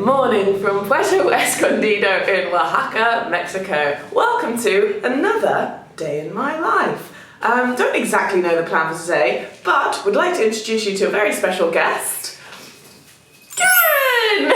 morning from Puerto Escondido in Oaxaca, Mexico. Welcome to another day in my life. Don't exactly know the plan for today, but would like to introduce you to a very special guest, Karen!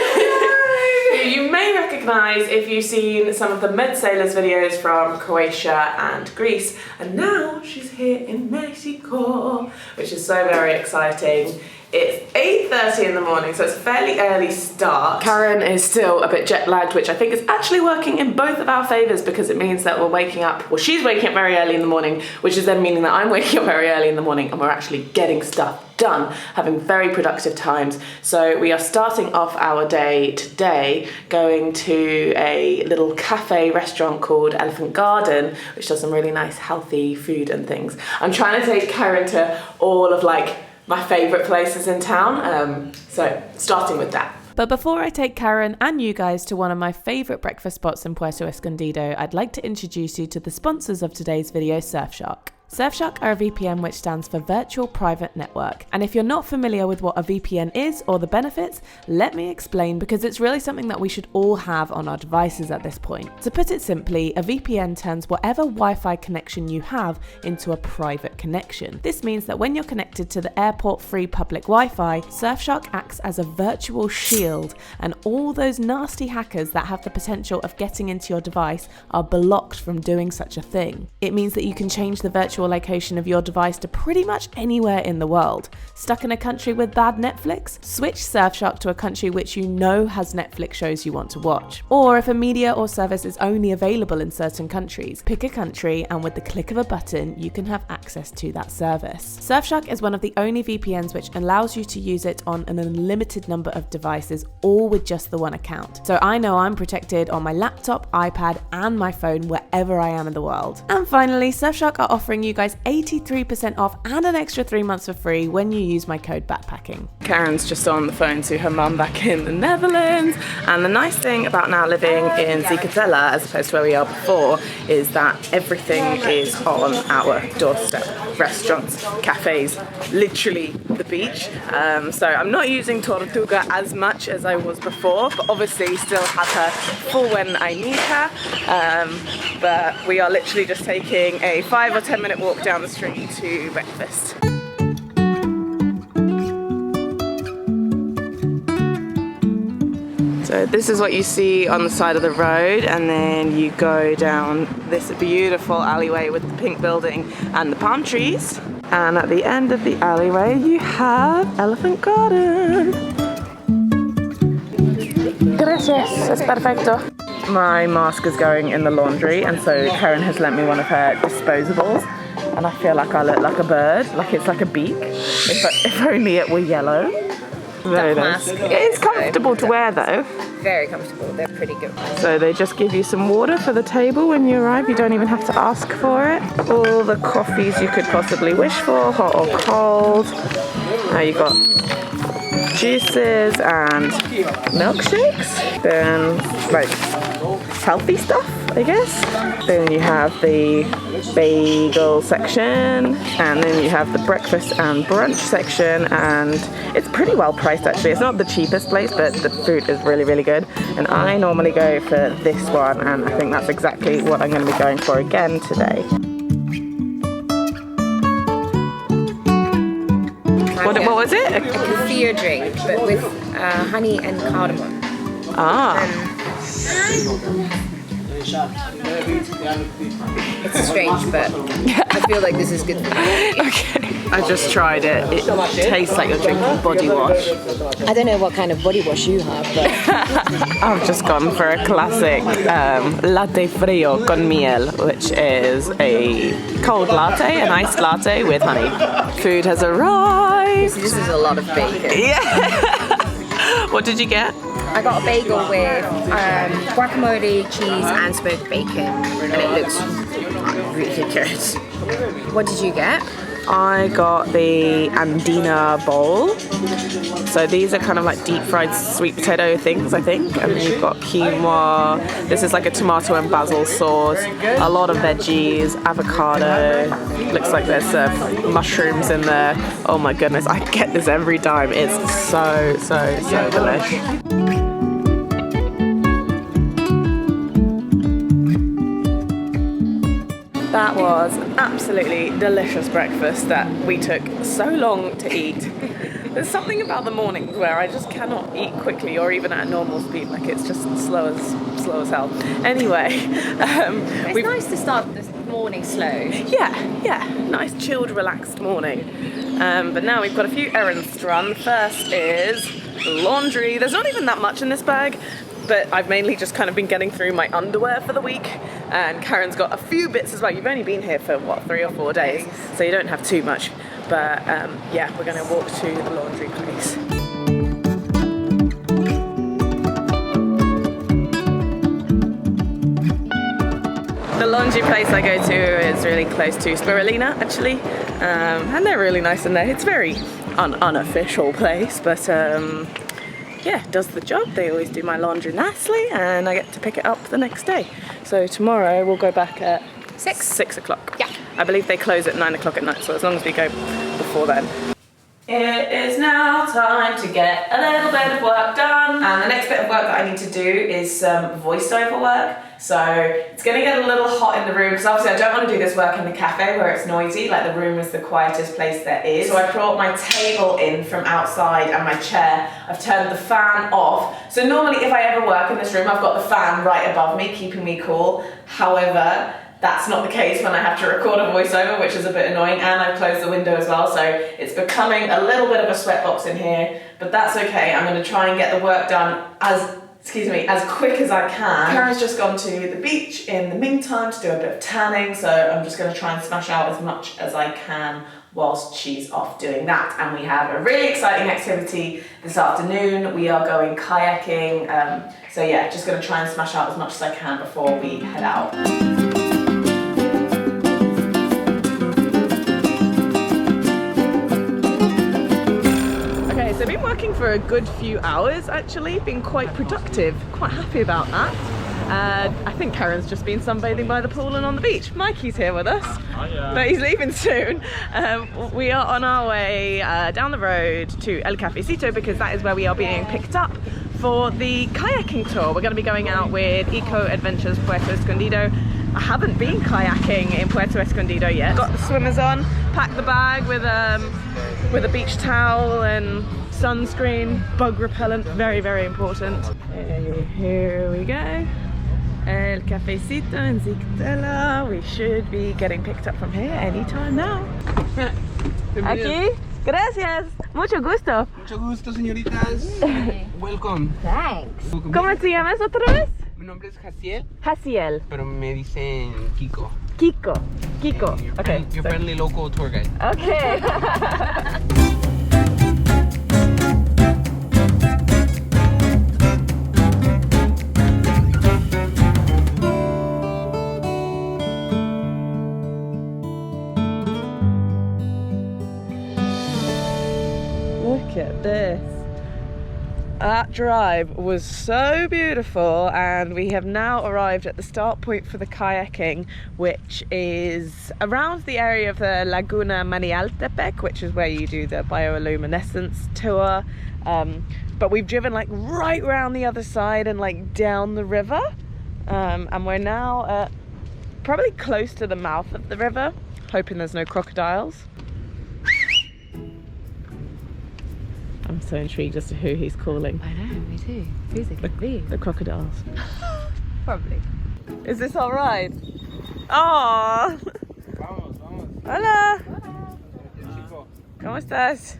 Who you may recognise if you've seen some of the Med Sailors videos from Croatia and Greece, and now she's here in Mexico, which is so very exciting. It's 8:30 in the morning, so it's a fairly early start. Karen is still a bit jet lagged, which I think is actually working in both of our favours because it means that we're waking up, well, she's waking up very early in the morning, which is then meaning that I'm waking up very early in the morning and we're actually getting stuff done, having very productive times. So we are starting off our day today going to a little cafe restaurant called Elephant Garden, which does some really nice healthy food and things. I'm trying to take Karen to all of my favourite places in town, so starting with that. But before I take Karen and you guys to one of my favourite breakfast spots in Puerto Escondido, I'd like to introduce you to the sponsors of today's video, Surfshark. Surfshark are a VPN which stands for Virtual Private Network. And if you're not familiar with what a VPN is or the benefits, let me explain because it's really something that we should all have on our devices at this point. To put it simply, a VPN turns whatever Wi-Fi connection you have into a private connection. This means that when you're connected to the airport-free public Wi-Fi, Surfshark acts as a virtual shield, and all those nasty hackers that have the potential of getting into your device are blocked from doing such a thing. It means that you can change the virtual location of your device to pretty much anywhere in the world. Stuck in a country with bad Netflix? Switch Surfshark to a country which you know has Netflix shows you want to watch. Or if a media or service is only available in certain countries, pick a country and with the click of a button you can have access to that service. Surfshark is one of the only VPNs which allows you to use it on an unlimited number of devices, all with just the one account. So I know I'm protected on my laptop, iPad and my phone wherever I am in the world. And finally, Surfshark are offering you guys 83% off and an extra 3 months for free when you use my code backpacking. Karen's just on the phone to her mum back in the Netherlands, and the nice thing about now living in Zicatela as opposed to where we are before is that everything is on our doorstep. Restaurants, cafes, literally the beach. So I'm not using Tortuga as much as I was before, but obviously still have her for when I need her. But we are literally just taking a 5 or 10 minute walk down the street to breakfast. So this is what you see on the side of the road, and then you go down this beautiful alleyway with the pink building and the palm trees. And at the end of the alleyway you have Elephant Garden. Gracias, es perfecto. My mask is going in the laundry, and so Karen has lent me one of her disposables, and I feel like I look like a bird, like it's like a beak. If only it were yellow. Very nice. It is comfortable to wear though. Very comfortable, they're pretty good. So they just give you some water for the table when you arrive, you don't even have to ask for it. All the coffees you could possibly wish for, hot or cold. Now you've got juices and milkshakes, then healthy stuff, I guess. Then you have the bagel section, and then you have the breakfast and brunch section, and it's pretty well priced actually. It's not the cheapest place, but the food is really, really good. And I normally go for this one, and I think that's exactly what I'm going to be going for again today. What was it? A kefir drink, but with honey and cardamom. It's strange, but I feel like this is good for me. Okay. I just tried it. It tastes like you're drinking body wash. I don't know what kind of body wash you have, but I've just gone for a classic latte frio con miel, which is a cold latte, an iced latte with honey. Food has arrived. this is a lot of bacon. Yeah. What did you get? I got a bagel with guacamole, cheese and smoked bacon, and it looks really good. What did you get? I got the Andina bowl. So these are kind of like deep fried sweet potato things, I think. And then you've got quinoa. This is like a tomato and basil sauce. A lot of veggies, avocado. Looks like there's mushrooms in there. Oh my goodness, I get this every time. It's so delish. That was absolutely delicious breakfast that we took so long to eat. There's something about the mornings where I just cannot eat quickly or even at normal speed, like it's just slow as hell. Anyway, it's nice to start this morning slow. Yeah, nice chilled relaxed morning. But now we've got a few errands to run. First is laundry. There's not even that much in this bag, but I've mainly just kind of been getting through my underwear for the week, and Karen's got a few bits as well. You've only been here for what, 3 or 4 days, so you don't have too much. But yeah, we're going to walk to the laundry place. The laundry place I go to is really close to Spirulina, actually, and they're really nice in there. It's a very unofficial place, but yeah, does the job. They always do my laundry nicely, and I get to pick it up the next day. So tomorrow we'll go back at 6 o'clock. Yeah. I believe they close at 9 o'clock at night, so as long as we go before then. It is now time to get a little bit of work done, and the next bit of work that I need to do is some voiceover work. So it's going to get a little hot in the room, because obviously I don't want to do this work in the cafe where it's noisy, like the room is the quietest place there is. So I brought my table in from outside and my chair. I've turned the fan off. So normally if I ever work in this room, I've got the fan right above me, keeping me cool. However, that's not the case when I have to record a voiceover, which is a bit annoying, and I've closed the window as well, so it's becoming a little bit of a sweatbox in here, but that's okay. I'm going to try and get the work done as quick as I can. Karen's just gone to the beach in the meantime to do a bit of tanning, so I'm just going to try and smash out as much as I can whilst she's off doing that. And we have a really exciting activity this afternoon. We are going kayaking, so yeah, just going to try and smash out as much as I can before we head out. So I've been working for a good few hours, actually, been quite productive, quite happy about that. I think Karen's just been sunbathing by the pool and on the beach. Mikey's here with us, but he's leaving soon. We are on our way down the road to El Cafecito, because that is where we are being picked up for the kayaking tour. We're going to be going out with Eco Adventures Puerto Escondido. I haven't been kayaking in Puerto Escondido yet. Got the swimmers on, packed the bag with a beach towel and sunscreen, bug repellent, very, very important. Here we go. El Cafecito in Zictela. We should be getting picked up from here anytime now. Aquí. Gracias. Mucho gusto. Mucho gusto, señoritas. Welcome. Thanks. ¿Cómo te llamas otra vez? Mi nombre es Jaciel, Jaciel. pero me dicen Kiko. Kiko. Kiko. Okay. Your friendly local tour guide. Okay. Look at this. That drive was so beautiful, and we have now arrived at the start point for the kayaking, which is around the area of the Laguna Manialtepec, which is where you do the bioluminescence tour. But we've driven like right around the other side and like down the river, and we're now probably close to the mouth of the river, hoping there's no crocodiles. I'm so intrigued as to who he's calling. I know, me too. Who's it going to be? The crocodiles. Probably. Is this all right? Oh. Vamos, vamos. Hola. Hola. Chico. ¿Cómo estás?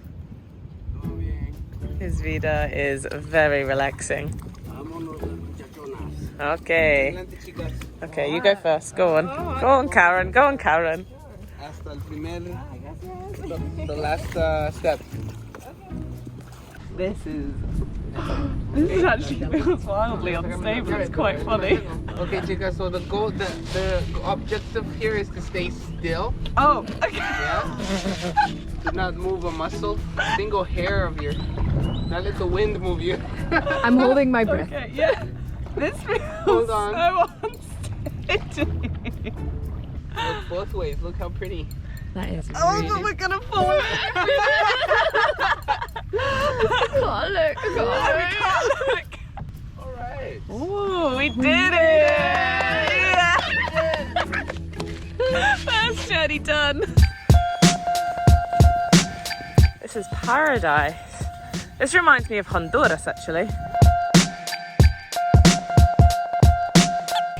Todo bien. His vida is very relaxing. Vámonos, muchachonas. Okay. Adelante, chicas. Okay, you go first. Go on. Go on, Karen. Go on, Karen. Hasta el primer, the last step. This is actually feels wildly unstable. It's quite funny. Okay, chicas, so the goal, the objective here is to stay still. Oh, okay. Yeah? Do not move a muscle, single hair of your, not let the wind move you. I'm holding my breath. Okay, yeah. This feels Hold on. so unsteady. Look both ways, look how pretty. That is Oh, really... but we're gonna fall. I can't look. Alright. Ooh, we did it! Yeah. done. This is paradise. This reminds me of Honduras, actually.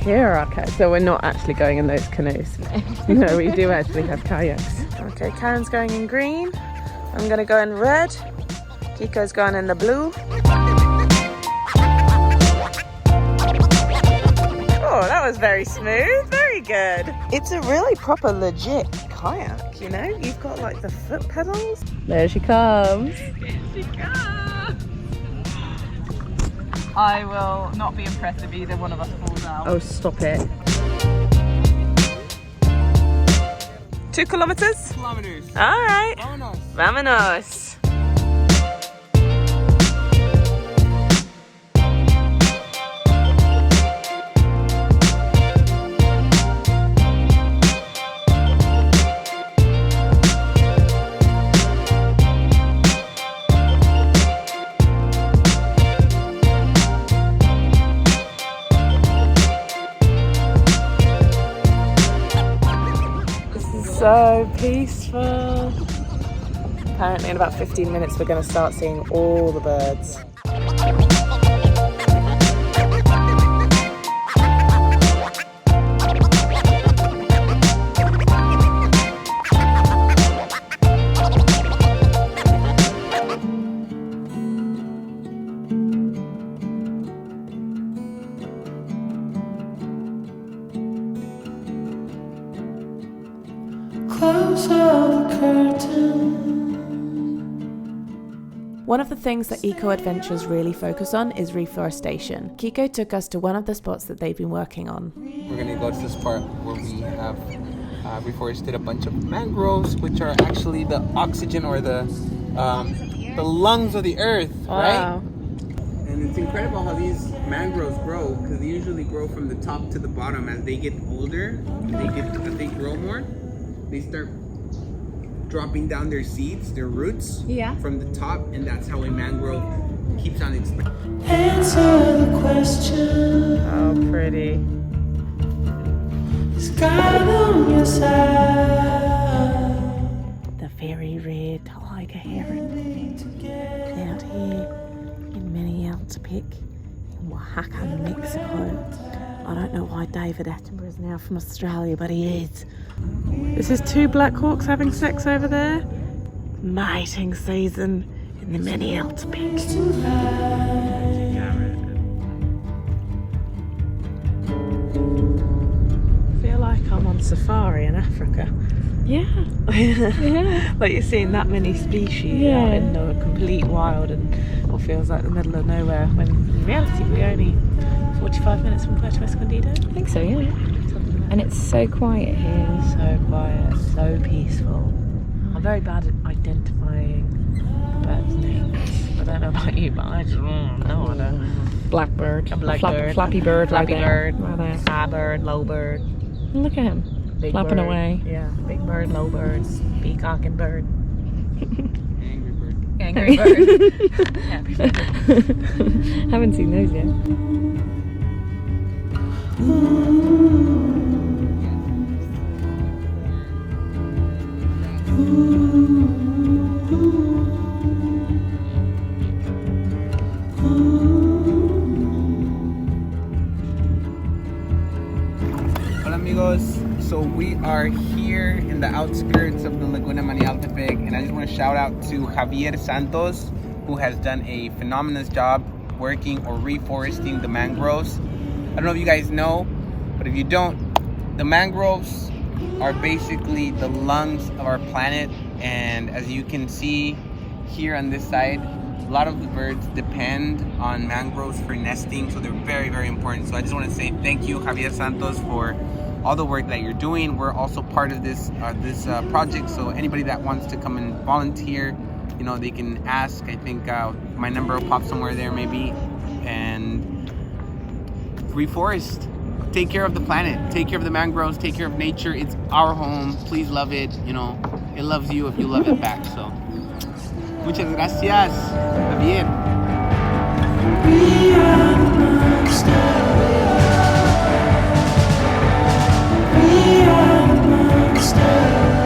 Here, okay, so we're not actually going in those canoes. No, we do actually have kayaks. Okay, Karen's going in green. I'm gonna go in red. Kiko's going in the blue. Oh, that was very smooth, very good. It's a really proper, legit kayak, you know? You've got like the foot pedals. There she comes. Here she comes. I will not be impressed if either one of us falls out. Oh, stop it. 2 kilometers? Kilometers. All right. Vámonos. Vámonos. So peaceful. Apparently in about 15 minutes we're going to start seeing all the birds. One of the things that Eco Adventures really focus on is reforestation. Kiko took us to one of the spots that they've been working on. We're gonna go to this part where we have reforested a bunch of mangroves, which are actually the oxygen or the lungs of the earth, right? And it's incredible how these mangroves grow, because they usually grow from the top to the bottom. As they get older, as they grow more, they start dropping down their seeds, their roots, from the top, and that's how a mangrove keeps on expanding. Answer the question. Oh, pretty. Is God on your side? The very rare tiger heron out here in Maniotepic in Oaxaca, Mexico. I don't know why David Attenborough is now from Australia, but he is. This is 2 black hawks having sex over there. Mating season in the Maniotepic. I feel like I'm on safari in Africa. Yeah. Yeah. Like you're seeing that many species out in the complete wild and what feels like the middle of nowhere, when in reality we're only 45 minutes from Puerto Escondido. I think so, yeah. And it's so quiet here. So quiet, so peaceful. I'm very bad at identifying birds' names. I don't know about you, but I just don't know. I don't. Blackbird. A blackbird. Flappy bird. Flappy bird. Right there. High bird, low bird. Look at him. Big Flapping bird. away. Yeah, big bird, low bird, peacock and bird. Angry bird. Angry bird. Happy bird. Haven't seen those yet. Hola amigos, so we are here in the outskirts of the Laguna Manialtepec, and I just want to shout out to Javier Santos, who has done a phenomenal job working or reforesting the mangroves. I don't know if you guys know, but if you don't, the mangroves are basically the lungs of our planet, and as you can see here on this side, a lot of the birds depend on mangroves for nesting, so they're very, very important. So I just want to say thank you, Javier Santos, for all the work that you're doing. We're also part of this project, so anybody that wants to come and volunteer, you know, they can ask. I think my number will pop somewhere there maybe, and reforest. Take care of the planet, take care of the mangroves, take care of nature. It's our home. Please love it. You know, it loves you if you love it back. So, muchas gracias, Javier. We are the monsters. We are the monsters.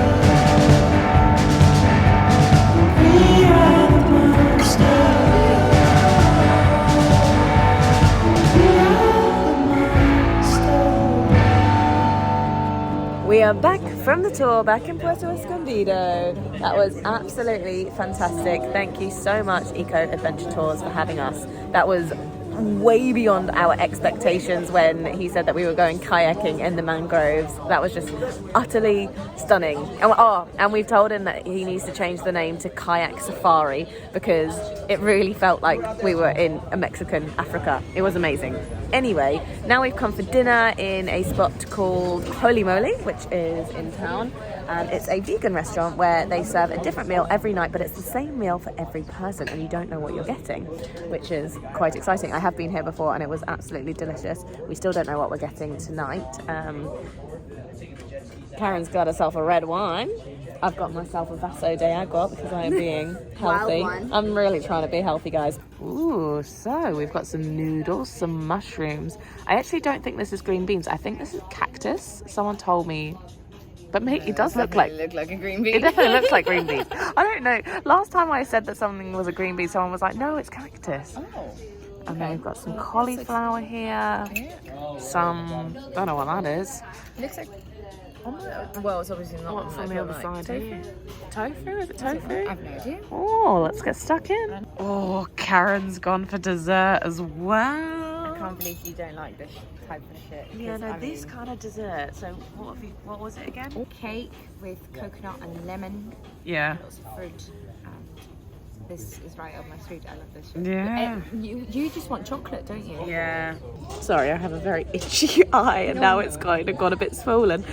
are back from the tour, back in Puerto Escondido. That was absolutely fantastic. Thank you so much, Eco Adventure Tours, for having us. That was way beyond our expectations when he said that we were going kayaking in the mangroves. That was just utterly stunning. And we've told him that he needs to change the name to Kayak Safari because it really felt like we were in a Mexican Africa. It was amazing. Anyway, now we've come for dinner in a spot called Holy Moly, which is in town. And it's a vegan restaurant where they serve a different meal every night, but it's the same meal for every person and you don't know what you're getting, which is quite exciting. I have been here before and it was absolutely delicious. We still don't know what we're getting tonight. Karen's got herself a red wine. I've got myself a vaso de agua because I am being healthy. I'm really trying to be healthy, guys. Ooh, so we've got some noodles, some mushrooms. I actually don't think this is green beans. I think this is cactus. Someone told me. But mate, it does look like a green bean. It definitely looks like green beans. I don't know. Last time I said that something was a green bean, someone was like, no, it's cactus. Oh. And then we've got some cauliflower here. Some, don't know what that is. Looks like. Well, it's obviously not. What's on the other side here? Tofu? Is it tofu? I have no idea. Oh, let's get stuck in. Oh, Karen's gone for dessert as well. I can't believe you don't like this type of shit. Yeah, no, this kind of dessert. So what was it again? Cake with coconut and lemon. Yeah. Lots of fruit. This is right up my street. I love this shit. Yeah. You just want chocolate, don't you? Yeah. Sorry, I have a very itchy eye and now it's kind of got a bit swollen.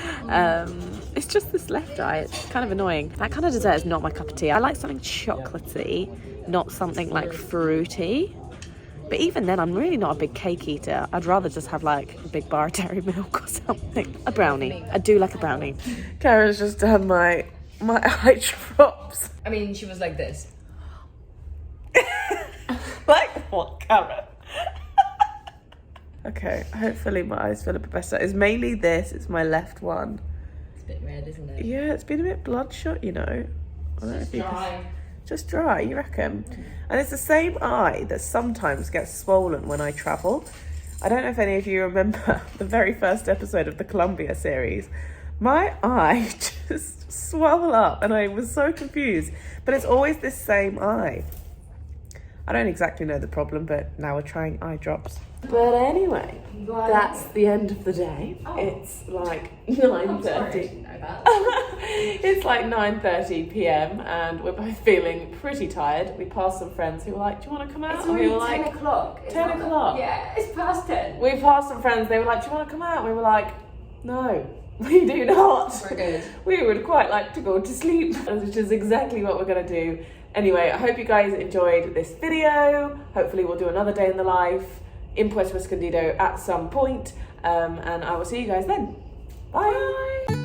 It's just this left eye. It's kind of annoying. That kind of dessert is not my cup of tea. I like something chocolatey, not something like fruity. But even then, I'm really not a big cake eater. I'd rather just have like a big bar of dairy milk or something. A brownie. I do like a brownie. Karen's just done my eye drops. I mean, she was like this. Like what, Karen? Okay, hopefully my eyes feel a bit better. It's mainly this. It's my left one. It's a bit red, isn't it? Yeah, it's been a bit bloodshot, you know. I don't know if you can... Just dry, you reckon? And it's the same eye that sometimes gets swollen when I travel. I don't know if any of you remember the very first episode of the Colombia series. My eye just swelled up and I was so confused. But it's always this same eye. I don't exactly know the problem, but now we're trying eye drops. But anyway, that's the end of the day. It's like 9:30. It's like 9:30 p.m. and we're both feeling pretty tired. We passed some friends who were like, do you want to come out? It's already we were 10 like, o'clock. 10 o'clock. Yeah, it's past 10. We passed some friends, they were like, do you want to come out? We were like, no, we do not. We're good. We would quite like to go to sleep, which is exactly what we're going to do. Anyway, I hope you guys enjoyed this video. Hopefully we'll do another day in the life in Puerto Escondido at some point. And I will see you guys then. Bye.